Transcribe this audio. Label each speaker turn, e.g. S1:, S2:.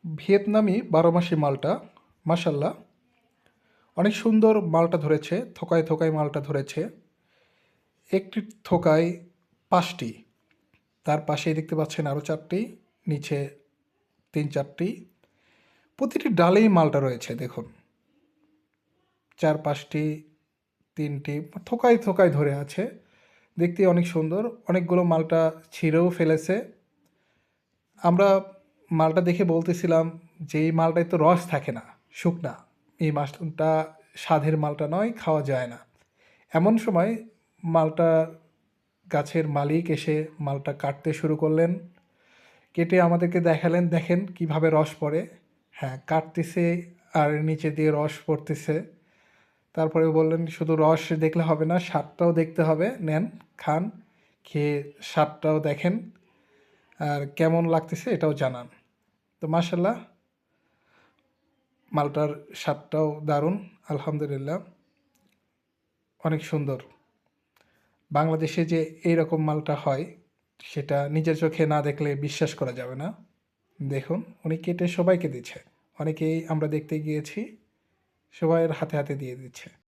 S1: ভিয়েতনামি ১২ মাসি মালটা, মাশাআল্লাহ অনেক সুন্দর মালটা ধরেছে, থোকায় থোকায় মালটা ধরেছে। একটি থোকায় ৫টি, তার পাশেই দেখতে পাচ্ছেন আরও ৪টি, নিচে ৩-৪টি। প্রতিটি ডালেই মালটা রয়েছে দেখুন, ৪-৫টি, ৩টি, থোকায় থোকায় ধরে আছে। দেখতে অনেক সুন্দর, অনেকগুলো মালটা ছিঁড়েও ফেলেছে। আমরা মালটা দেখে বলতেছিলাম যে এই মালটায় তো রস থাকে না, শুকনা, এই মালটা স্বাদের মালটা নয়, খাওয়া যায় না। এমন সময় মালটা গাছের মালিক এসে মালটা কাটতে শুরু করলেন। কেটে আমাদেরকে দেখালেন, দেখেন কিভাবে রস পড়ে। হ্যাঁ, কাটতেছে আর নিচে দিয়ে রস পড়তেছে। তারপরে বললেন শুধু রস দেখলে হবে না, স্বাদটাও দেখতে হবে, নেন খান, খেয়ে স্বাদটাও দেখেন আর কেমন লাগতেছে এটাও জানান। তো মাশাল্লাহ, মালটার স্বাদটাও দারুণ, আলহামদুলিল্লাহ অনেক সুন্দর। বাংলাদেশে যে এইরকম মালটা হয় সেটা নিজের চোখে না দেখলে বিশ্বাস করা যাবে না। দেখুন উনি কেটে সবাইকে দিচ্ছে, অনেকেই আমরা দেখতে গিয়েছি, সবাইয়ের হাতে হাতে দিয়ে দিচ্ছে।